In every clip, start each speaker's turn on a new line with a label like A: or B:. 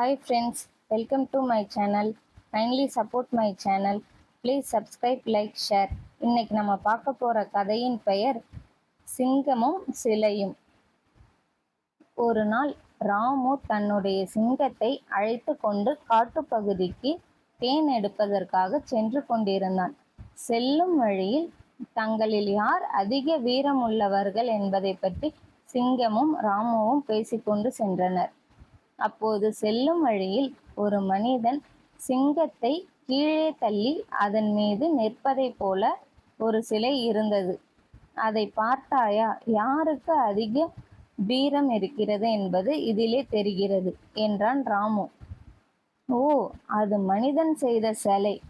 A: Hi friends, welcome to my channel. Kindly support my channel. Please subscribe, like, share. இன்னைக்கு நம்ம பார்க்க போற கதையின் பெயர் சிங்கமும் சிலையும். ஒரு நாள் ராமு தன்னுடைய சிங்கத்தை அழைத்து கொண்டு காட்டுப்பகுதிக்கு தேன் எடுப்பதற்காக சென்று கொண்டிருந்தான். செல்லும் வழியில் தங்களில் யார் அதிக வீரமுள்ளவர்கள் என்பதை பற்றி சிங்கமும் ராமுவும் பேசிக்கொண்டு சென்றனர். அப்போது செல்லும் வழியில் ஒரு மனிதன் சிங்கத்தை கீழே தள்ளி அதன் மீது நிற்பதைப் போல ஒரு சிலை இருந்தது. அதை பார்த்தாயா, யாருக்கு அதிக வீரம் இருக்கிறது என்பது இதிலே தெரிகிறது என்றான் ராமு. ஓ, அது மனிதன் செய்த சிலை.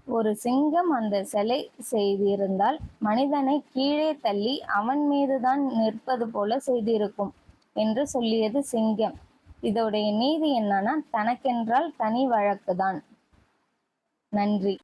A: ஒரு சிங்கம் அந்த சிலை செய்திருந்தால் மனிதனை கீழே தள்ளி அவன் மீதுதான் நிற்பது போல செய்திருக்கும் என்று சொல்லியது சிங்கம். இதோடைய நீதி என்னன்னா, தனக்கென்றால் தனி வழக்குதான். நன்றி.